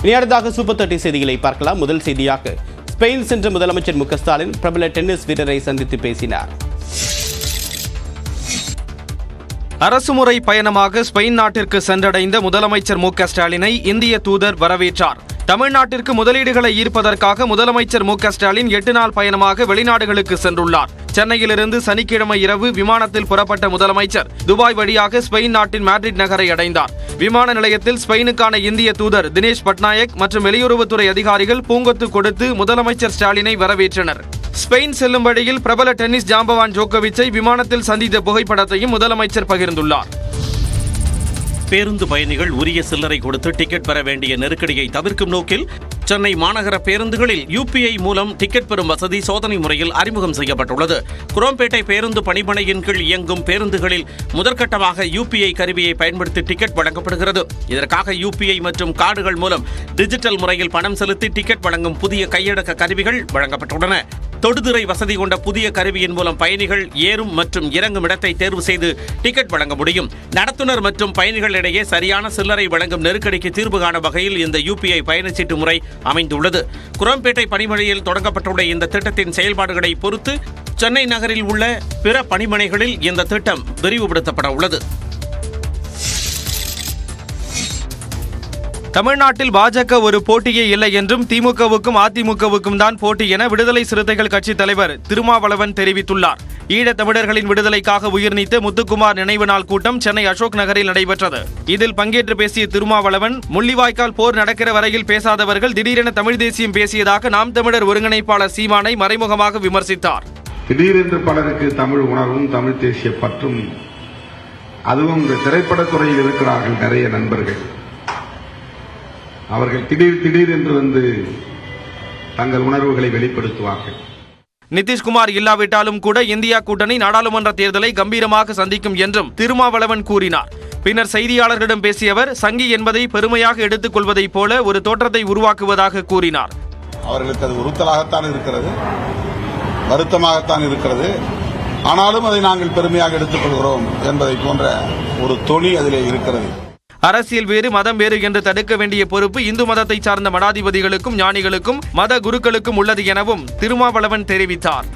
இனி அடுத்ததாக சூப்பர் 30 செய்திகளை பார்க்கலாம். முதல் செய்தியாக ஸ்பெயின் சென்ற முதலமைச்சர் மு க ஸ்டாலின் பிரபல டென்னிஸ் வீரரை சந்தித்து பேசினார். அரசுமுறை பயணமாக ஸ்பெயின் நாட்டிற்கு சென்றடைந்த முதலமைச்சர் மு க ஸ்டாலினை இந்திய தூதர் வரவேற்றார். தமிழ்நாட்டிற்கு முதலீடுகளை ஈர்ப்பதற்காக முதலமைச்சர் மு க ஸ்டாலின் 8 நாள் பயணமாக வெளிநாடுகளுக்கு சென்றுள்ளார். சென்னையிலிருந்து சனிக்கிழமை இரவு விமானத்தில் புறப்பட்ட முதலமைச்சர் துபாய் வழியாக ஸ்பெயின் நாட்டின் மேட்ரிட் நகரை அடைந்தார். விமான நிலையத்தில் ஸ்பெயினுக்கான இந்திய தூதர் தினேஷ் பட்நாயக் மற்றும் வெளியுறவுத்துறை அதிகாரிகள் பூங்கொத்து கொடுத்து முதலமைச்சர் ஸ்டாலினை வரவேற்றனர். ஸ்பெயின் செல்லும் வழியில் பிரபல டென்னிஸ் ஜாம்பவான் ஜோகோவிச்சை விமானத்தில் சந்தித்த புகைப்படத்தையும் முதலமைச்சர் பகிர்ந்துள்ளார். பேருந்து பயணிகள் உரிய சில்லறை கொடுத்து டிக்கெட் பெற வேண்டிய நெருக்கடியை தவிர்க்கும் நோக்கில் சென்னை மாநகர பேருந்துகளில் UPI மூலம் டிக்கெட் பெறும் வசதி சோதனை முறையில் அறிமுகம் செய்யப்பட்டுள்ளது. குரோம்பேட்டை பேருந்து பணிமனையின் கீழ் இயங்கும் பேருந்துகளில் முதற்கட்டமாக UPI கருவியை பயன்படுத்தி டிக்கெட் வழங்கப்படுகிறது. இதற்காக UPI மற்றும் கார்டுகள் மூலம் டிஜிட்டல் முறையில் பணம் செலுத்தி டிக்கெட் வழங்கும் புதிய கையடக்க கருவிகள் வழங்கப்பட்டுள்ளன. தொடுதிரை வசதி கொண்ட புதிய கருவியின் மூலம் பயணிகள் ஏறும் மற்றும் இறங்கும் இடத்தை தேர்வு செய்து டிக்கெட் வழங்க முடியும். நடத்துனர் மற்றும் பயணிகளிடையே சரியான சில்லறை வழங்கும் நெருக்கடிக்கு தீர்வு காணும் வகையில் இந்த UPI பயணச்சீட்டு முறை அமைந்துள்ளது. குரோம்பேட்டை பணிமனையில் தொடங்கப்பட்டுள்ள இந்த திட்டத்தின் செயல்பாடுகளை பொறுத்து சென்னை நகரில் உள்ள பிற பணிமனைகளில் இந்த திட்டம் விரிவுபடுத்தப்பட உள்ளது. தமிழ்நாட்டில் பாஜக ஒரு போட்டியே இல்லை என்றும் திமுகவுக்கும் அதிமுகவுக்கும் தான் போட்டி என விடுதலை சிறுத்தைகள் கட்சி தலைவர் திருமாவளவன் தெரிவித்துள்ளார். ஈழத் தமிழர்களின் விடுதலைக்காக உயிர்நீத்த முத்துக்குமார் நினைவு நாள் கூட்டம் சென்னை அசோக் நகரில் நடைபெற்றது. இதில் பங்கேற்று பேசிய திருமாவளவன், முள்ளிவாய்க்கால் போர் நடக்கிற வரையில் பேசாதவர்கள் திடீரென தமிழ் தேசியம் பேசியதாக நாம் தமிழர் ஒருங்கிணைப்பாளர் சீமானை மறைமுகமாக விமர்சித்தார். திடீரென்று பலருக்கு தமிழ் உணர்வும் தமிழ் தேசிய பற்றும், அதுவும் இந்த திரைப்படத்துறையில் இருக்கிறார்கள் நிறைய நண்பர்கள். அவர்கள் திடீர் என்று வந்து தங்கள் உணர்வுகளை வெளிப்படுத்துவார்கள். நிதிஷ்குமார் இல்லாவிட்டாலும் கூட இந்தியா கூட்டணி நாடாளுமன்ற தேர்தலை கம்பீரமாக சந்திக்கும் என்றும் திருமாவளவன் கூறினார். பின்னர் செய்தியாளர்களிடம் பேசிய அவர், சங்கி என்பதை பெருமையாக எடுத்துக் கொள்வதைப் போல ஒரு தோற்றத்தை உருவாக்குவதாக கூறினார். அவர்களுக்கு அது உறுத்தலாகத்தான் இருக்கிறது, வருத்தமாகத்தான் இருக்கிறது. ஆனாலும் அதை நாங்கள் பெருமையாக எடுத்துக் கொள்கிறோம் என்பதை போன்ற ஒரு தொனி அதிலே இருக்கிறது. அரசியல் வேறு மதம் வேறு என்று தடுக்க வேண்டிய பொறுப்பு இந்து மதத்தை சார்ந்த மடாதிபதிகளுக்கும் ஞானிகளுக்கும் மத குருக்களுக்கும் உள்ளது எனவும் திருமாவளவன் தெரிவித்தார்.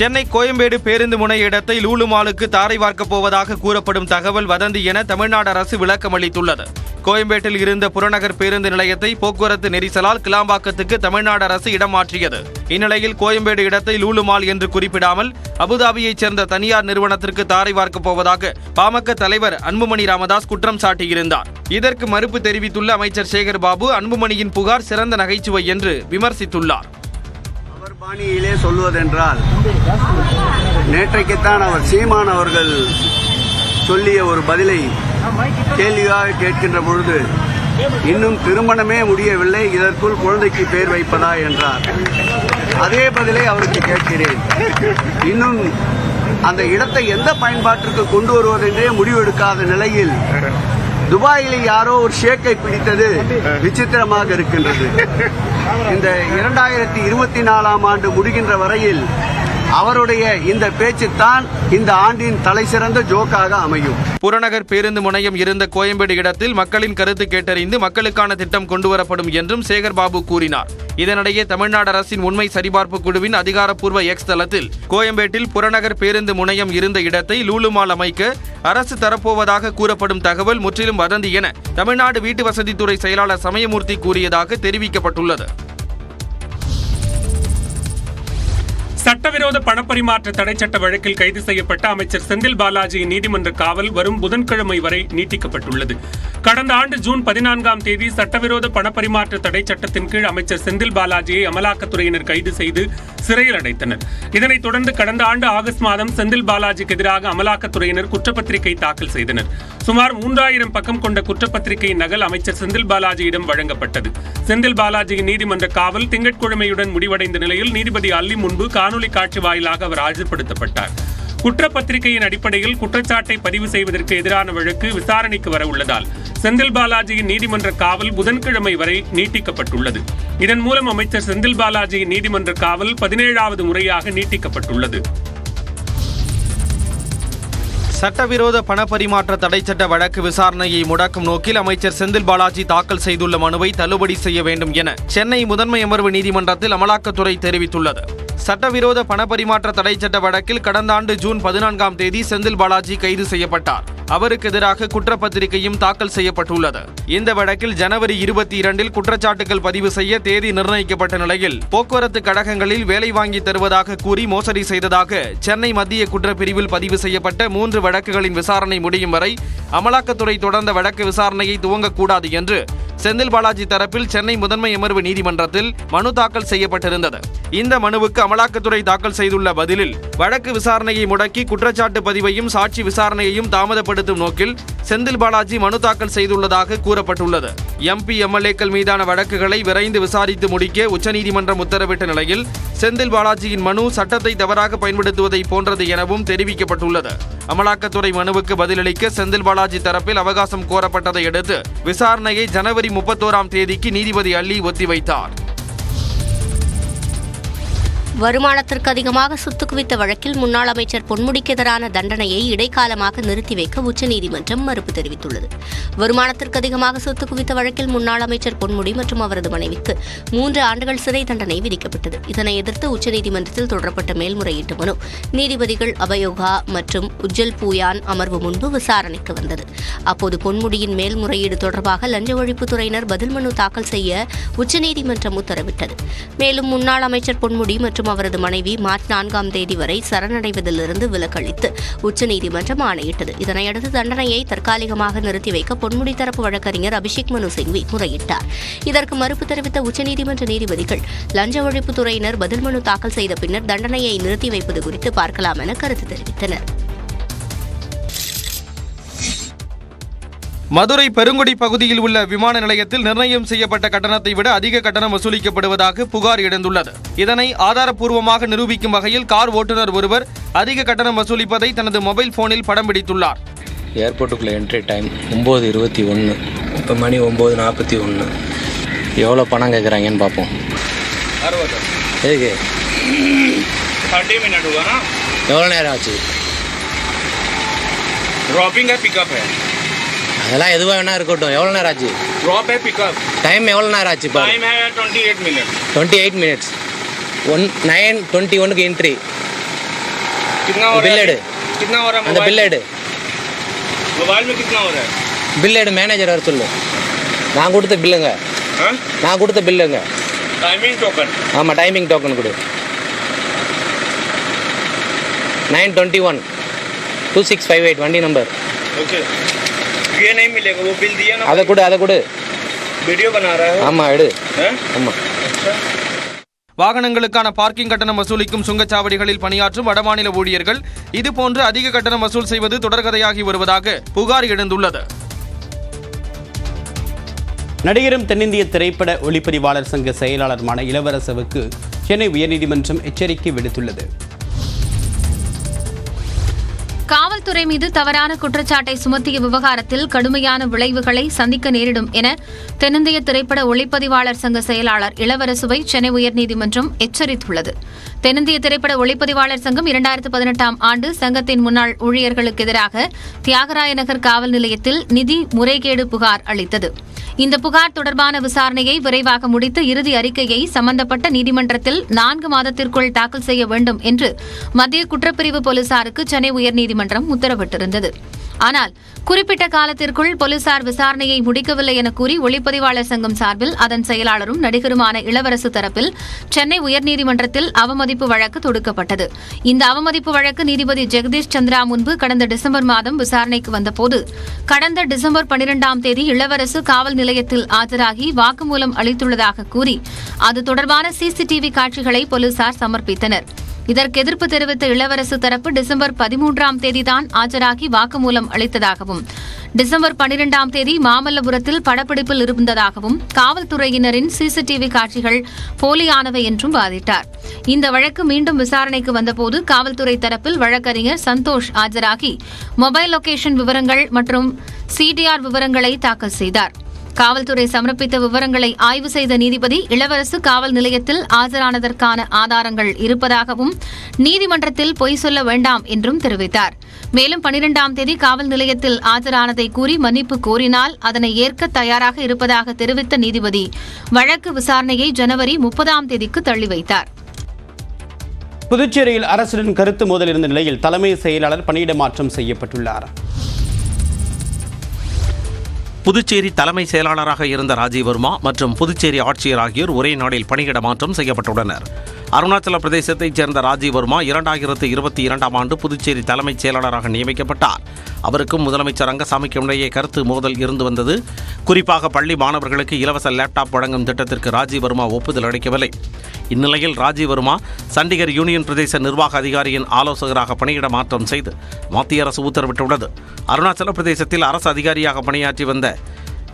சென்னை கோயம்பேடு பேருந்து முனைய இடத்தை லூலு மாலுக்கு தாரை வார்க்கப் போவதாக கூறப்படும் தகவல் வதந்தி என தமிழ்நாடு அரசு விளக்கம் அளித்துள்ளது. கோயம்பேட்டில் இருந்த புறநகர் பேருந்து நிலையத்தை போக்குவரத்து நெரிசலால் கிளாம்பாக்கத்துக்கு தமிழ்நாடு அரசு இடம் மாற்றியது. இந்நிலையில் கோயம்பேடு இடத்தை லூலு மால் என்று குறிப்பிடாமல் அபுதாபியைச் சேர்ந்த தனியார் நிறுவனத்திற்கு தாரை வார்க்கப் போவதாக பாமக தலைவர் அன்புமணி ராமதாஸ் குற்றம் சாட்டியிருந்தார். இதற்கு மறுப்பு தெரிவித்துள்ள அமைச்சர் சேகர் பாபு, அன்புமணியின் புகார் சிறந்த நகைச்சுவை என்று விமர்சித்துள்ளார். அவர் பாணியிலே சொல்வதென்றால், நேற்றைக்குத்தான் அவர் சீமான் அவர்கள் சொல்லிய ஒரு பதிலை கேள்வியாக கேட்கின்ற பொழுது, இன்னும் திருமணமே முடியவில்லை, இதற்குள் குழந்தைக்கு பெயர் வைப்பதா என்றார். அதே பதிலை அவருக்கு கேட்கிறேன். இன்னும் அந்த இடத்தை எந்த பயன்பாட்டிற்கு கொண்டு வருவதென்றே முடிவெடுக்காத நிலையில் துபாயில் யாரோ ஒரு ஷேக்கை பிடித்தது விசித்திரமாக இருக்கின்றது. இந்த 2024ஆம் ஆண்டு முடிகின்ற வரையில் அவருடைய இந்த பேச்சுத்தான் இந்த ஆண்டின் தலைசிறந்த ஜோக்காக அமையும். புறநகர் பேருந்து முனையம் இருந்த கோயம்பேடு இடத்தில் மக்களின் கருத்து கேட்டறிந்து மக்களுக்கான திட்டம் கொண்டுவரப்படும் என்றும் சேகர் பாபு கூறினார். இதனிடையே தமிழ்நாடு அரசின் உண்மை சரிபார்ப்பு குழுவின் அதிகாரப்பூர்வ எக்ஸ் தளத்தில் கோயம்பேட்டில் புறநகர் பேருந்து முனையம் இருந்த இடத்தை லூலு மால் அமைக்க அரசு தரப்போவதாக கூறப்படும் தகவல் முற்றிலும் வதந்தி என தமிழ்நாடு வீட்டு வசதித்துறை செயலாளர் சமயமூர்த்தி கூறியதாக தெரிவிக்கப்பட்டுள்ளது. சட்டவிரோத பணப்பரிமாற்ற தடை சட்ட வழக்கில் கைது செய்யப்பட்ட அமைச்சர் செந்தில் பாலாஜியின் நீதிமன்ற காவல் வரும் புதன்கிழமை வரை நீட்டிக்கப்பட்டுள்ளது. கடந்த ஆண்டு ஜூன் 14ஆம் தேதி சட்டவிரோத பணப்பரிமாற்ற தடை சட்டத்தின் கீழ் அமைச்சர் செந்தில் பாலாஜியை அமலாக்கத்துறையினர் கைது செய்து சிறையில் அடைத்தனர். இதனைத் தொடர்ந்து கடந்த ஆண்டு ஆகஸ்ட் மாதம் செந்தில் பாலாஜிக்கு எதிராக அமலாக்கத்துறையினர் குற்றப்பத்திரிகை தாக்கல் செய்தனர். சுமார் 3000 பக்கம் கொண்ட குற்றப்பத்திரிகையின் நகல் அமைச்சர் செந்தில் பாலாஜியிடம் வழங்கப்பட்டது. செந்தில் பாலாஜியின் நீதிமன்ற காவல் திங்கட்கிழமையுடன் முடிவடைந்த நிலையில் நீதிபதி அல்லி முன்பு காணொலி காட்சி வாயிலாக அவர் ஆஜர்படுத்தப்பட்டார். குற்றப்பத்திரிகையின் அடிப்படையில் குற்றச்சாட்டை பதிவு செய்வதற்கு எதிரான வழக்கு விசாரணைக்கு வர உள்ளதால் செந்தில் பாலாஜியின் நீதிமன்ற காவல் புதன்கிழமை வரை நீட்டிக்கப்பட்டுள்ளது. இதன் மூலம் அமைச்சர் செந்தில் பாலாஜியின் நீதிமன்ற காவல் 17வது முறையாக நீட்டிக்கப்பட்டுள்ளது. சட்டவிரோத பணப்பரிமாற்ற தடைச்சட்ட வழக்கு விசாரணையை முடக்கும் நோக்கில் அமைச்சர் செந்தில் பாலாஜி தாக்கல் செய்துள்ள மனுவை தள்ளுபடி செய்ய வேண்டும் என சென்னை முதன்மை அமர்வு நீதிமன்றத்தில் அமலாக்கத்துறை தெரிவித்துள்ளது. சட்டவிரோத பணப்பரிமாற்ற தடைச்சட்ட வழக்கில் கடந்த ஆண்டு ஜூன் 14ஆம் தேதி செந்தில் பாலாஜி கைது செய்யப்பட்டார். அவருக்கு எதிராக குற்றப்பத்திரிகையும் தாக்கல் செய்யப்பட்டுள்ளது. இந்த வழக்கில் ஜனவரி 22இல் குற்றச்சாட்டுகள் பதிவு செய்ய தேதி நிர்ணயிக்கப்பட்ட நிலையில் போக்குவரத்து கழகங்களில் வேலை வாங்கி தருவதாக கூறி மோசடி செய்ததாக சென்னை மத்திய குற்றப்பிரிவில் பதிவு செய்யப்பட்ட 3 வழக்குகளின் விசாரணை முடியும் வரை அமலாக்கத்துறை தொடர்ந்த வழக்கு விசாரணையை துவங்கக்கூடாது என்று செந்தில் பாலாஜி தரப்பில் சென்னை முதன்மை அமர்வு நீதிமன்றத்தில் மனு தாக்கல் செய்யப்பட்டிருந்தது. இந்த மனுவுக்கு அமலாக்கத்துறை தாக்கல் செய்துள்ள பதிலில் வழக்கு விசாரணையை முடக்கி குற்றச்சாட்டு பதிவையும் சாட்சி விசாரணையையும் தாமதப்படுத்தும் நோக்கில் செந்தில் பாலாஜி மனு தாக்கல் செய்துள்ளதாக கூறப்பட்டுள்ளது. எம்பி எம்எல்ஏக்கள் மீதான வழக்குகளை விரைந்து விசாரித்து முடிக்க உச்சநீதிமன்றம் உத்தரவிட்ட நிலையில் செந்தில் பாலாஜியின் மனு சட்டத்தை தவறாக பயன்படுத்துவதை போன்றது எனவும் தெரிவிக்கப்பட்டுள்ளது. அமலாக்கத்துறை மனுவுக்கு பதிலளிக்க செந்தில் பாலாஜி தரப்பில் அவகாசம் கோரப்பட்டதை அடுத்து விசாரணையை ஜனவரி 31ஆம் தேதிக்கு நீதிபதி அள்ளி ஒத்திவைத்தார். வருமானத்திற்கு அதிகமாக சொத்து குவித்த வழக்கில் முன்னாள் அமைச்சர் பொன்முடிக்கு எதிரான தண்டனையை இடைக்காலமாக நிறுத்தி வைக்க உச்சநீதிமன்றம் மறுப்பு தெரிவித்துள்ளது. வருமானத்திற்கு அதிகமாக சொத்து குவித்த வழக்கில் முன்னாள் அமைச்சர் பொன்முடி மற்றும் அவரது மனைவிக்கு 3 ஆண்டுகள் சிறை தண்டனை விதிக்கப்பட்டது. இதனை எதிர்த்து உச்சநீதிமன்றத்தில் தொடரப்பட்ட மேல்முறையீட்டு மனு நீதிபதிகள் அபயோகா மற்றும் உஜ்ஜல் பூயான் அமர்வு முன்பு விசாரணைக்கு வந்தது. அப்போது பொன்முடியின் மேல்முறையீடு தொடர்பாக லஞ்ச ஒழிப்புத்துறையினர் பதில் மனு தாக்கல் செய்ய உச்சநீதிமன்றம் உத்தரவிட்டது. மேலும் முன்னாள் அமைச்சர் பொன்முடி மற்றும் அவரது மனைவி மார்ச் 4ஆம் தேதி வரை சரணடைவதிலிருந்து விலக்களித்து உச்சநீதிமன்றம் ஆணையிட்டது. இதனையடுத்து தண்டனையை தற்காலிகமாக நிறுத்தி வைக்க பொன்முடி தரப்பு வழக்கறிஞர் அபிஷேக் மனு சிங்வி முறையிட்டார். இதற்கு மறுப்பு தெரிவித்த உச்சநீதிமன்ற நீதிபதிகள் லஞ்ச ஒழிப்புத்துறையினர் பதில் மனு தாக்கல் செய்த பின்னர் தண்டனையை நிறுத்தி வைப்பது குறித்து பார்க்கலாம் என கருத்து தெரிவித்தனர். மதுரை பெருங்குடி பகுதியில் உள்ள விமான நிலையத்தில் நிர்ணயம் செய்யப்பட்ட கட்டணத்தை விட அதிக கட்டணம் வசூலிக்கப்படுவதாக புகார் எழுந்துள்ளது. இதனை ஆதாரப்பூர்வமாக நிரூபிக்கும் வகையில் கார் ஓட்டுநர் ஒருவர் அதிக கட்டணம் வசூலிப்பதை தனது மொபைல் போனில் படம் பிடித்துள்ளார். ஏர்போர்ட்டுக்குள்ளே என்ட்ரி டைம் 9:21, இப்போ மணி 9:41. எவ்வளோ பணம் கேட்குறாங்கன்னு பார்ப்போம். 60. எதுக்கு 30 मिनट हुआ ना. எவ்வளோ நேரம் ஆச்சு? ड्रॉपिंग है पिकअप है. அதெல்லாம் எதுவாக வேணா இருக்கட்டும். எவ்வளோ நேரம் ஆச்சு? ड्रॉप है पिकअप. டைம் எவ்வளோ நேரம் ஆச்சு? இப்போ टाइम है 28 मिनट. 28 மினிட்ஸ். 9:21க்கு என்ட்ரி. कितना हो रहा बिल है? एड. कितना हो रहा है? அந்த பில் எடு. मोबाइल में कितना हो रहा है? பில் எடு. மேனேஜர் வர சொல்லு. நான் கொடுத்த பில்லுங்க. हाँ? நான் கொடுத்த பில்லுங்க. Timing token. ஆமாம், டைமிங் டோக்கன் கொடு. 9:21 2658 வண்டி நம்பர். ओके. ये नहीं मिलेगा, वो बिल दिया ना. அதை கொடு, அதை கொடு. वीडियो बना रहा है. ஆமாம், எடு. हैं? ஆமாம். வாகனங்களுக்கான பார்க்கிங் கட்டணம் வசூலிக்கும் சுங்கச்சாவடிகளில் பணியாற்றும் வடமாநில ஊழியர்கள் இதுபோன்று அதிக கட்டணம் வசூல் செய்வது தொடர்கதையாகி வருவதாக புகார் எழுந்துள்ளது. நடிகரும் தென்னிந்திய திரைப்பட ஒளிப்பதிவாளர் சங்க செயலாளருமான இளவரசுவுக்கு சென்னை உயர்நீதிமன்றம் எச்சரிக்கை விடுத்துள்ளது. காவல்துறை மீது தவறான குற்றச்சாட்டை சுமத்திய விவகாரத்தில் கடுமையான விளைவுகளை சந்திக்க நேரிடும் என தென்னிந்திய திரைப்பட ஒளிப்பதிவாளர் சங்க செயலாளர் இளவரசுவை சென்னை உயர்நீதிமன்றம் எச்சரித்துள்ளது. தென்னிந்திய திரைப்பட ஒளிப்பதிவாளர் சங்கம் 2018ஆம் ஆண்டு சங்கத்தின் முன்னாள் ஊழியர்களுக்கு எதிராக தியாகராய நகர் காவல் நிலையத்தில் நிதி முறைகேடு புகார் அளித்தது. இந்த புகார் தொடர்பான விசாரணையை விரைவாக முடித்து இறுதி அறிக்கையை சம்பந்தப்பட்ட நீதிமன்றத்தில் 4 மாதத்திற்குள் தாக்கல் செய்ய வேண்டும் என்று மத்திய குற்றப்பிரிவு போலீசாருக்கு சென்னை உயர்நீதிமன்றம் உத்தரவிட்டிருந்தது. ஆனால் குறிப்பிட்ட காலத்திற்குள் போலீசார் விசாரணையை முடிக்கவில்லை என கூறி ஒளிப்பதிவாளர் சங்கம் சார்பில் அதன் செயலாளரும் நடிகருமான இளவரசு தரப்பில் சென்னை உயர்நீதிமன்றத்தில் அவமதிப்பு வழக்கு தொடுக்கப்பட்டது. இந்த அவமதிப்பு வழக்கு நீதிபதி ஜெகதீஷ் சந்திரா முன்பு கடந்த டிசம்பர் மாதம் விசாரணைக்கு வந்தபோது கடந்த டிசம்பர் 12ஆம் தேதி இளவரசு காவல் நிலையத்தில் ஆஜராகி வாக்குமூலம் அளித்துள்ளதாக கூறி அது தொடர்பான சிசிடிவி காட்சிகளை போலீசார் சமர்ப்பித்தனர். இதற்கு எதிர்ப்பு தெரிவித்த இளவரசு தரப்பு டிசம்பர் 13ஆம் தேதிதான் ஆஜராகி வாக்குமூலம் அளித்ததாகவும் டிசம்பர் 12ஆம் தேதி மாமல்லபுரத்தில் படப்பிடிப்பில் இருந்ததாகவும் காவல்துறையினரின் சிசிடிவி காட்சிகள் போலியானவை என்றும் வாதிட்டார். இந்த வழக்கு மீண்டும் விசாரணைக்கு வந்தபோது காவல்துறை தரப்பில் வழக்கறிஞர் சந்தோஷ் ஆஜராகி மொபைல் லொகேஷன் விவரங்கள் மற்றும் சிடிஆர் விவரங்களை தாக்கல் செய்தார். காவல்துறை சமர்ப்பித்த விவரங்களை ஆய்வு செய்த நீதிபதி இளவரசு காவல் நிலையத்தில் ஆஜரானதற்கான ஆதாரங்கள் இருப்பதாகவும் நீதிமன்றத்தில் பொய் சொல்ல வேண்டாம் என்றும் தெரிவித்தார். மேலும் 12ஆம் தேதி காவல் நிலையத்தில் ஆஜரானதை கூறி மன்னிப்பு கோரினால் அதனை ஏற்க தயாராக இருப்பதாக தெரிவித்த நீதிபதி வழக்கு விசாரணையை ஜனவரி 30ஆம் தேதிக்கு தள்ளி வைத்தார். புதுச்சேரியில் அரசுடன் கருத்து மோதல் இருந்த நிலையில் தலைமை செயலாளர் பணியிட மாற்றம் செய்யப்பட்டுள்ளார். புதுச்சேரி தலைமை செயலாளராக இருந்த ராஜீவ் வர்மா மற்றும் புதுச்சேரி ஆட்சியர் ஆகியோர் ஒரே நாளில் பணியிட மாற்றம் செய்யப்பட்டுள்ளனர். அருணாச்சல பிரதேசத்தைச் சேர்ந்த ராஜீவ் வர்மா 2022ஆம் ஆண்டு புதுச்சேரி தலைமைச் செயலாளராக நியமிக்கப்பட்டார். அவருக்கும் முதலமைச்சர் ரங்கசாமிக்கும் இடையே கருத்து மோதல் இருந்து வந்தது. குறிப்பாக பள்ளி மாணவர்களுக்கு இலவச லேப்டாப் வழங்கும் திட்டத்திற்கு ராஜீவ் வர்மா ஒப்புதல் அளிக்கவில்லை. இந்நிலையில் ராஜீவ் வர்மா சண்டிகர் யூனியன் பிரதேச நிர்வாக அதிகாரியின் ஆலோசகராக பணியிட மாற்றம் செய்து மத்திய அரசு உத்தரவிட்டுள்ளது. அருணாச்சல பிரதேசத்தில் அரசு அதிகாரியாக பணியாற்றி வந்த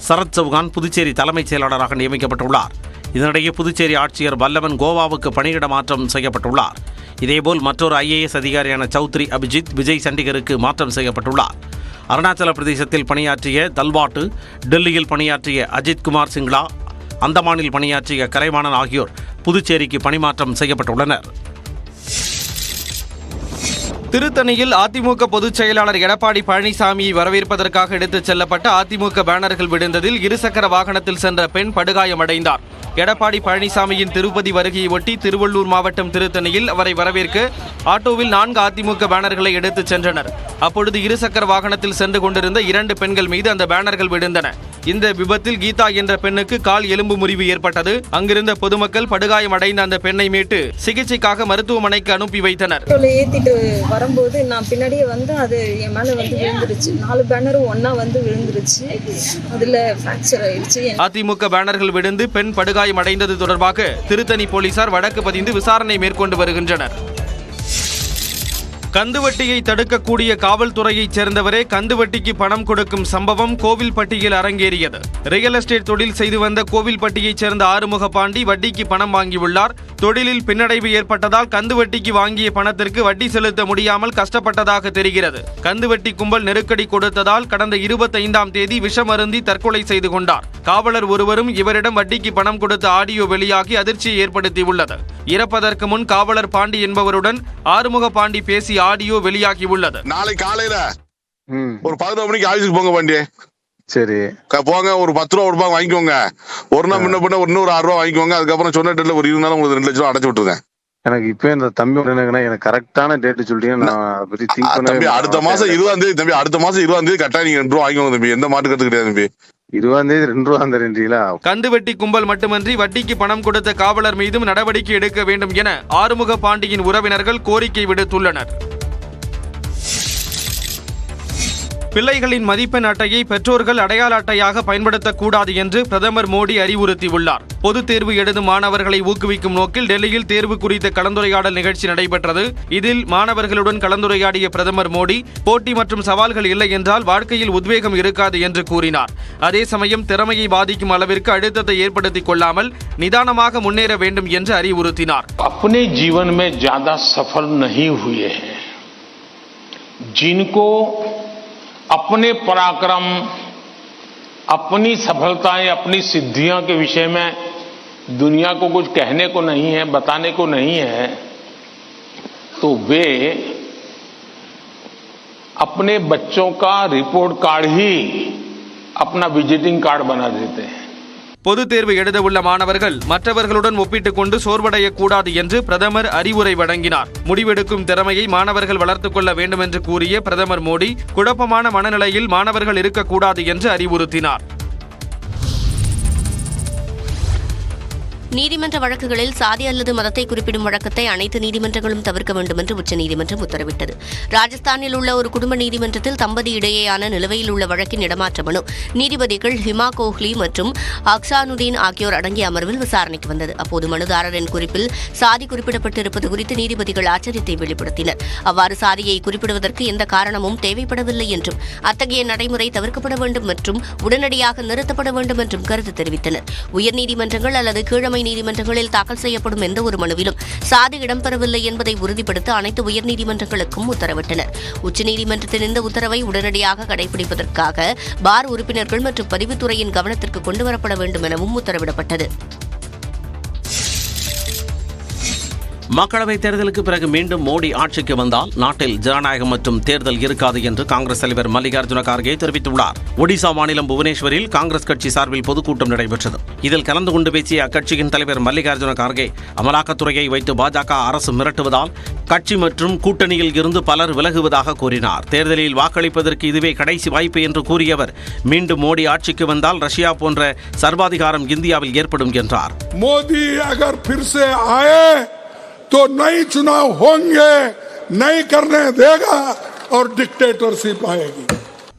சரத் சௌகான் புதுச்சேரி தலைமைச் செயலாளராக நியமிக்கப்பட்டுள்ளார். இதனிடையே புதுச்சேரி ஆட்சியர் வல்லவன் கோவாவுக்கு பணியிட மாற்றம் செய்யப்பட்டுள்ளார். இதேபோல் மற்றொரு IAS அதிகாரியான சௌத்ரி அபிஜித் விஜய் சண்டிகருக்கு மாற்றம் செய்யப்பட்டுள்ளார். அருணாச்சல பிரதேசத்தில் பணியாற்றிய தல்வாட்டு, டெல்லியில் பணியாற்றிய அஜித் குமார் சிங்லா, அந்தமானில் பணியாற்றிய கலைவாணன் ஆகியோர் புதுச்சேரிக்கு பணிமாற்றம் செய்யப்பட்டுள்ளனர். திருத்தணியில் அதிமுக பொதுச் செயலாளர் எடப்பாடி பழனிசாமியை வரவேற்பதற்காக எடுத்துச் செல்லப்பட்ட அதிமுக பேனர்கள் விழுந்ததில் இருசக்கர வாகனத்தில் சென்ற பெண் படுகாயமடைந்தார். எடப்பாடி பழனிசாமியின் திருப்பதி வருகையை ஒட்டி திருவள்ளூர் மாவட்டம் திருத்தணியில் அவரை வரவேற்க ஆட்டோவில் 4 அதிமுக பேனர்களை எடுத்துச் சென்றனர். அப்பொழுது இருசக்கர வாகனத்தில் சென்று கொண்டிருந்த 2 பெண்கள் மீது அந்த பேனர்கள் விழுந்தன. இந்த விபத்தில் கீதா என்ற பெண்ணுக்கு கால் எலும்பு முறிவு ஏற்பட்டது. அங்கிருந்த பொதுமக்கள் படுகாயமடைந்த அந்த பெண்ணை மீட்டு சிகிச்சைக்காக மருத்துவமனைக்கு அனுப்பி வைத்தனர். ஏத்திட்டு வரும்போது நான் பின்னாடியே வந்து அது என் மேல வந்து விழுந்துருச்சு. 4 பேனரும் ஒன்னா வந்து விழுந்துருச்சு. அதுல பிராக்சர் ஆயிடுச்சு. அதிமுக பேனர்கள் விழுந்து பெண் படுகாயமடைந்தது தொடர்பாக திருத்தணி போலீசார் வழக்கு பதிந்து விசாரணை மேற்கொண்டு வருகின்றனர். கந்துவட்டியை தடுக்கக்கூடிய காவல்துறையைச் சேர்ந்தவரே கந்துவட்டிக்கு பணம் கொடுக்கும் சம்பவம் கோவில்பட்டியில் அரங்கேறியது. ரியல் எஸ்டேட் தொழில் செய்து வந்த கோவில்பட்டியைச் சேர்ந்த ஆறுமுக பாண்டி வட்டிக்கு பணம் வாங்கியுள்ளார். தொழிலில் பின்னடைவு ஏற்பட்டதால் கந்துவட்டிக்கு வாங்கிய பணத்திற்கு வட்டி செலுத்த முடியாமல் கஷ்டப்பட்டதாக தெரிகிறது. கந்துவட்டி கும்பல் நெருக்கடி கொடுத்ததால் கடந்த 25ஆம் தேதி விஷமருந்தி தற்கொலை செய்து கொண்டார். காவலர் ஒருவரும் இவரிடம் வட்டிக்கு பணம் கொடுத்த ஆடியோ வெளியாகி அதிர்ச்சியை ஏற்படுத்தியுள்ளது. இறப்பதற்கு முன் காவலர் பாண்டி என்பவருடன் ஆறுமுக பாண்டி பேசி ஆடியோ வெளியாகி உள்ளது. நாளை காலையில ஒரு 11 மணிக்கு ஆபீஸுக்கு போங்க பாண்டி. சரி போங்க, ஒரு 10 ரூபா கொடுப்பாங்க, வாங்கிக்கோங்க. ஒரு நாள் முன்ன பின்ன இன்னொரு 6 ரூபா வாங்கிக்கோங்க. அதுக்கப்புறம் சொன்ன டேட்ல ஒரு 20 நாள் உங்களுக்கு 2 லட்சம் ரூபா அடைச்சு விட்டுருங்க. எனக்கு இப்ப இந்த தம்பி எனக்கு கரெக்டான டேட் சொல்லிட்டீங்க. நான் பத்தி திங்க் பண்ண தம்பி அடுத்த மாசம் 20ஆம் தேதி தம்பி அடுத்த மாசம் 20ஆம் தேதி கரெக்டா நீங்க 2 ரூபா வாங்கிக்கோங்க தம்பி. எந்த மாட்டு கருத்து கிடையாது தம்பி. 20ஆம் தேதி 2 ரூபா தரீங்களா? கந்துவட்டி கும்பல் மட்டுமன்றி வட்டிக்கு பணம் கொடுத்த காவலர் மீதும் நடவடிக்கை எடுக்க வேண்டும் என ஆறுமுக பாண்டியின் உறவினர்கள் கோரிக்கை விடுத்துள்ளனர். பிள்ளைகளின் மதிப்பெண் அட்டையை பெற்றோர்கள் அடையாள அட்டையாக பயன்படுத்தக்கூடாது என்று பிரதமர் மோடி அறிவுறுத்தியுள்ளார். பொதுத் தேர்வு எழுதும் மாணவர்களை ஊக்குவிக்கும் நோக்கில் டெல்லியில் தேர்வு குறித்த கலந்துரையாடல் நிகழ்ச்சி நடைபெற்றது. இதில் மாணவர்களுடன் கலந்துரையாடிய பிரதமர் மோடி போட்டி மற்றும் சவால்கள் இல்லை என்றால் வாழ்க்கையில் உத்வேகம் இருக்காது என்று கூறினார். அதே சமயம் திறமையை பாதிக்கும் அளவிற்கு அழுத்தத்தை ஏற்படுத்திக் கொள்ளாமல் நிதானமாக முன்னேற வேண்டும் என்று அறிவுறுத்தினார். अपने जीवन में ज्यादा सफल नहीं हुए हैं, जिनको अपने पराक्रम, अपनी सफलताएं, अपनी सिद्धियों के विषय में दुनिया को कुछ कहने को नहीं है, बताने को नहीं है, तो वे अपने बच्चों का रिपोर्ट कार्ड ही अपना विजिटिंग कार्ड बना देते हैं. பொதுத் தேர்வு எழுத உள்ள மாணவர்கள் மற்றவர்களுடன் ஒப்பிட்டுக் கொண்டு சோர்வடையக்கூடாது என்று பிரதமர் அறிவுரை வழங்கினார். முடிவெடுக்கும் திறமையை மாணவர்கள் வளர்த்துக் கொள்ள வேண்டும் என்று கூறிய பிரதமர் மோடி குழப்பமான மனநிலையில் மாணவர்கள் இருக்கக்கூடாது என்று அறிவுறுத்தினார். நீதிமன்ற வழக்குகளில் சாதி அல்லது மதத்தை குறிப்பிடும் வழக்கத்தை அனைத்து நீதிமன்றங்களும் தவிர்க்க வேண்டும் என்று உச்சநீதிமன்றம் உத்தரவிட்டது. ராஜஸ்தானில் உள்ள ஒரு குடும்ப நீதிமன்றத்தில் தம்பதி இடையேயான நிலுவையில் உள்ள வழக்கின் இடமாற்ற மனு நீதிபதிகள் ஹிமா கோஹ்லி மற்றும் அக்சானுதீன் ஆகியோர் அடங்கிய அமர்வில் விசாரணைக்கு வந்தது. அப்போது மனுதாரரின் குறிப்பில் சாதி குறிப்பிடப்பட்டிருப்பது குறித்து நீதிபதிகள் ஆச்சரியத்தை வெளிப்படுத்தினர். அவ்வாறு சாதியை குறிப்பிடுவதற்கு எந்த காரணமும் தேவைப்படவில்லை என்றும் அத்தகைய நடைமுறை தவிர்க்கப்பட வேண்டும் மற்றும் உடனடியாக நிறுத்தப்பட வேண்டும் என்றும் கருத்து தெரிவித்தனர். உயர்நீதிமன்றங்கள் அல்லது கீழமை கீழமை நீதிமன்றங்களில் தாக்கல் செய்யப்படும் எந்தவொரு மனுவிலும் சாதி இடம்பெறவில்லை என்பதை உறுதிப்படுத்த அனைத்து உயர்நீதிமன்றங்களுக்கும் உத்தரவிட்டனர். உச்சநீதிமன்றத்தின் இந்த உத்தரவை உடனடியாக கடைபிடிப்பதற்காக பார் உறுப்பினர்கள் மற்றும் பதிவுத்துறையின் கவனத்திற்கு கொண்டுவரப்பட வேண்டும் எனவும் உத்தரவிடப்பட்டது. மக்களவைத் தேர்தலுக்கு பிறகு மீண்டும் மோடி ஆட்சிக்கு வந்தால் நாட்டில் ஜனநாயகம் மற்றும் தேர்தல் இருக்காது என்று காங்கிரஸ் தலைவர் மல்லிகார்ஜுன கார்கே தெரிவித்துள்ளார். ஒடிசா மாநிலம் புவனேஸ்வரில் காங்கிரஸ் கட்சி சார்பில் பொதுக்கூட்டம் நடைபெற்றது. இதில் கலந்து கொண்டு பேசிய அக்கட்சியின் தலைவர் மல்லிகார்ஜுன கார்கே, அமலாக்கத்துறையை வைத்து பாஜக அரசு மிரட்டுவதால் கட்சி மற்றும் கூட்டணியில் இருந்து பலர் விலகுவதாக கூறினார். தேர்தலில் வாக்களிப்பதற்கு இதுவே கடைசி வாய்ப்பு என்று கூறியவர், மீண்டும் மோடி ஆட்சிக்கு வந்தால் ரஷ்யா போன்ற சர்வாதிகாரம் இந்தியாவில் ஏற்படும் என்றார். மோடி அகர் फिर से आए तो नए चुनाव होंगे, नहीं करने देगा और डिक्टेटरशिप आएगी.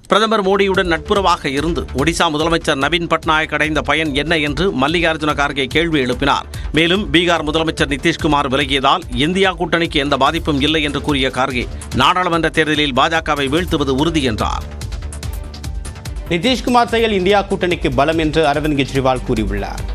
பிரதமர் மோடியுடன் நட்புறவாக இருந்து ஒடிசா முதலமைச்சர் நவீன் பட்நாயக் அடைந்த பயன் என்ன என்று மல்லிகார்ஜுன கார்கே கேள்வி எழுப்பினார். மேலும் பீகார் முதலமைச்சர் நிதிஷ்குமார் விலகியதால் இந்தியா கூட்டணிக்கு எந்த பாதிப்பும் இல்லை என்று கூறிய கார்கே, நாடாளுமன்ற தேர்தலில் பாஜகவை வீழ்த்துவது உறுதி என்றார். நிதிஷ்குமார் செயல் இந்தியா கூட்டணிக்கு பலம் என்று அரவிந்த் கெஜ்ரிவால் கூறியுள்ளார்.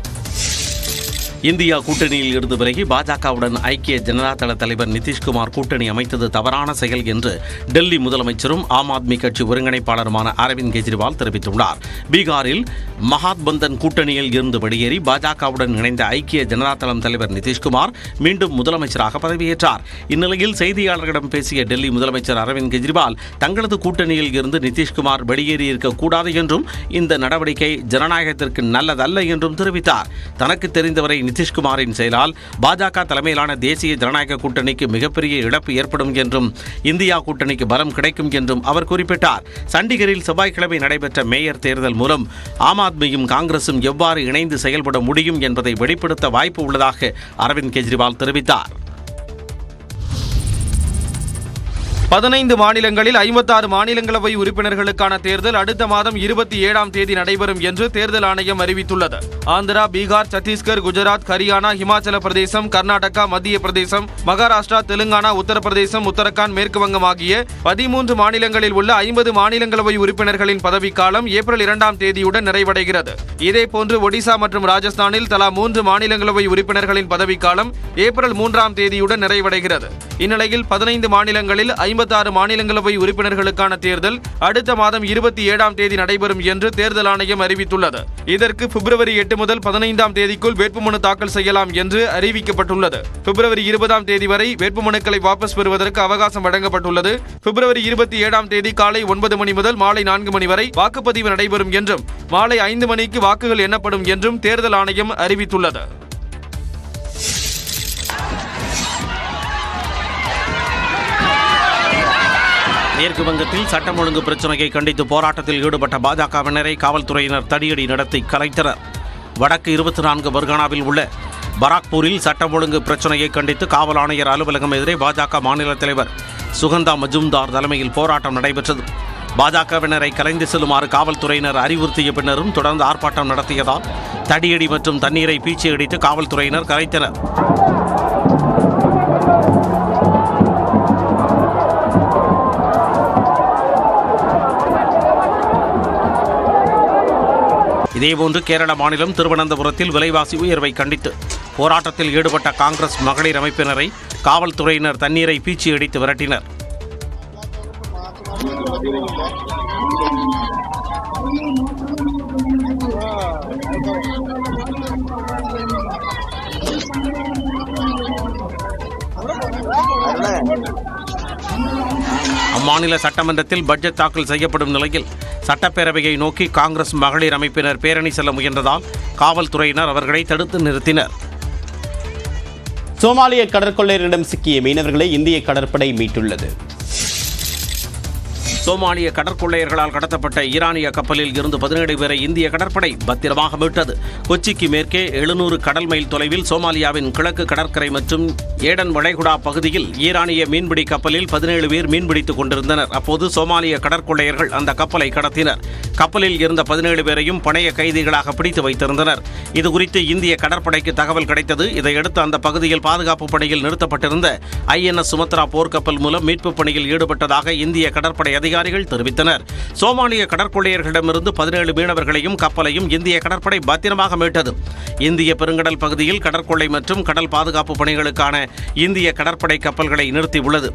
இந்தியா கூட்டணியில் இருந்து விலகி பாஜகவுடன் ஐக்கிய ஜனதா தள தலைவர் நிதிஷ்குமார் கூட்டணி அமைத்தது தவறான செயல் என்று டெல்லி முதலமைச்சரும் ஆம் ஆத்மி கட்சி ஒருங்கிணைப்பாளருமான அரவிந்த் கெஜ்ரிவால் தெரிவித்துள்ளார். பீகாரில் மகாத்பந்தன் கூட்டணியில் இருந்து வெளியேறி பாஜகவுடன் இணைந்த ஐக்கிய ஜனதா தளம் தலைவர் நிதிஷ்குமார் மீண்டும் முதலமைச்சராக பதவியேற்றார். இந்நிலையில் செய்தியாளர்களிடம் பேசிய டெல்லி முதலமைச்சர் அரவிந்த் கெஜ்ரிவால் தங்களது கூட்டணியில் இருந்து நிதிஷ்குமார் வெளியேறியிருக்கக்கூடாது என்றும் இந்த நடவடிக்கை ஜனநாயகத்திற்கு நல்லதல்ல என்றும் தெரிவித்தார். தனக்கு தெரிந்தவரை நிதிஷ்குமாரின் செயலால் பாஜக தலைமையிலான தேசிய ஜனநாயக கூட்டணிக்கு மிகப்பெரிய இழப்பு ஏற்படும் என்றும் இந்தியா கூட்டணிக்கு பலம் கிடைக்கும் என்றும் அவர் குறிப்பிட்டார். சண்டிகரில் செவ்வாய்க்கிழமை நடைபெற்ற மேயர் தேர்தல் மூலம் ஆம் ஆத்மியும் காங்கிரசும் எவ்வாறு இணைந்து செயல்பட முடியும் என்பதை வெளிப்படுத்த வாய்ப்பு உள்ளதாக அரவிந்த் கெஜ்ரிவால் தெரிவித்தார். 15 மாநிலங்களில் 56 மாநிலங்களவை உறுப்பினர்களுக்கான தேர்தல் அடுத்த மாதம் 27ஆம் தேதி நடைபெறும் என்று தேர்தல் ஆணையம் அறிவித்துள்ளது. ஆந்திரா, பீகார், சத்தீஸ்கர், குஜராத், ஹரியானா, இமாச்சல பிரதேசம், கர்நாடகா, மத்திய பிரதேசம், மகாராஷ்டிரா, தெலுங்கானா, உத்தரப்பிரதேசம், உத்தரகாண்ட், மேற்கு வங்கம் ஆகிய 13 மாநிலங்களில் உள்ள 50 மாநிலங்களவை உறுப்பினர்களின் பதவிக்காலம் ஏப்ரல் 2ஆம் தேதியுடன் நிறைவடைகிறது. இதேபோன்று ஒடிசா மற்றும் ராஜஸ்தானில் தலா 3 மாநிலங்களவை உறுப்பினர்களின் பதவிக்காலம் ஏப்ரல் 3ஆம் தேதியுடன் நிறைவடைகிறது. இந்நிலையில் 15 மாநிலங்களில் 56 மாநிலங்களவை உறுப்பினர்களுக்கான தேர்தல் அடுத்த மாதம் 27ஆம் தேதி நடைபெறும் என்று தேர்தல் ஆணையம் அறிவித்துள்ளது. இதற்கு பிப்ரவரி 8 முதல் 15ஆம் தேதிக்குள் வேட்புமனு தாக்கல் செய்யலாம் என்று அறிவிக்கப்பட்டுள்ளது. பிப்ரவரி 20ஆம் தேதி வரை வேட்புமனுக்களை வாபஸ் பெறுவதற்கு அவகாசம் வழங்கப்பட்டுள்ளது. பிப்ரவரி 27ஆம் தேதி காலை 9 மணி முதல் மாலை 4 மணி வரை வாக்குப்பதிவு நடைபெறும் என்றும் மாலை 5 மணிக்கு வாக்குகள் எண்ணப்படும் என்றும் தேர்தல் ஆணையம் அறிவித்துள்ளது. மேற்கு வங்கத்தில் சட்டம் ஒழுங்கு பிரச்சனையை கண்டித்து போராட்டத்தில் ஈடுபட்ட பாஜகவினரை காவல்துறையினர் தடியடி நடத்தி கலைத்தனர். வடக்கு 24 பர்கானாவில் உள்ள பராக்பூரில் சட்டம் ஒழுங்கு பிரச்சனையை கண்டித்து காவல் ஆணையர் அலுவலகம் எதிரே பாஜக மாநில தலைவர் சுகந்தா மஜும்தார் தலைமையில் போராட்டம் நடைபெற்றது. பாஜகவினரை கலைந்து செல்லுமாறு காவல்துறையினர் அறிவுறுத்திய பின்னரும் தொடர்ந்து ஆர்ப்பாட்டம் நடத்தியதால் தடியடி மற்றும் தண்ணீரை பீச்சி அடித்து காவல்துறையினர் கலைத்தனர். இதேபோன்று கேரள மாநிலம் திருவனந்தபுரத்தில் விலைவாசி உயர்வை கண்டித்து போராட்டத்தில் ஈடுபட்ட காங்கிரஸ் மகளிர் அமைப்பினரை காவல்துறையினர் தண்ணீரை பீச்சி அடித்து விரட்டினர். அம்மாநில சட்டமன்றத்தில் பட்ஜெட் தாக்கல் செய்யப்படும் நிலையில் சட்டப்பேரவையை நோக்கி காங்கிரஸ் மகளிர் அமைப்பினர் பேரணி செல்ல முயன்றதால் காவல்துறையினர் அவர்களை தடுத்து நிறுத்தினர். சோமாலிய கடற்கொள்ளையரிடம் சிக்கிய மீனவர்களை இந்திய கடற்படை மீட்டுள்ளது. சோமாலிய கடற்கொள்ளையர்களால் கடத்தப்பட்ட ஈரானிய கப்பலில் இருந்து 17 பேரை இந்திய கடற்படை பத்திரமாக மீட்டது. கொச்சிக்கு மேற்கே 700 கடல் மைல் தொலைவில் சோமாலியாவின் கிழக்கு கடற்கரை மற்றும் ஏடன் வளைகுடா பகுதியில் ஈரானிய மீன்பிடி கப்பலில் 17 பேர் மீன்பிடித்துக் கொண்டிருந்தனர். அப்போது சோமாலிய கடற்கொள்ளையர்கள் அந்த கப்பலை கடத்தினர். கப்பலில் இருந்த 17 பேரையும் பணைய கைதிகளாக பிடித்து வைத்திருந்தனர். இதுகுறித்து இந்திய கடற்படைக்கு தகவல் கிடைத்தது. இதையடுத்து அந்த பகுதியில் பாதுகாப்பு பணியில் நிறுத்தப்பட்டிருந்த INS சுமத்ரா போர்க்கப்பல் மூலம் மீட்புப் பணியில் ஈடுபட்டதாக இந்திய கடற்படை அதிகாரி அதிகாரிகள் தெரிவித்தனர். சோமாலிய கடற்கொள்ளையர்களிடமிருந்து 17 மீனவர்களையும் கப்பலையும் இந்திய கடற்படை பத்திரமாக மீட்டது. இந்திய பெருங்கடல் பகுதியில் கடற்கொள்ளை மற்றும் கடல் பாதுகாப்பு பணிகளுக்கான இந்திய கடற்படை கப்பல்களை நிறுத்தியுள்ளது.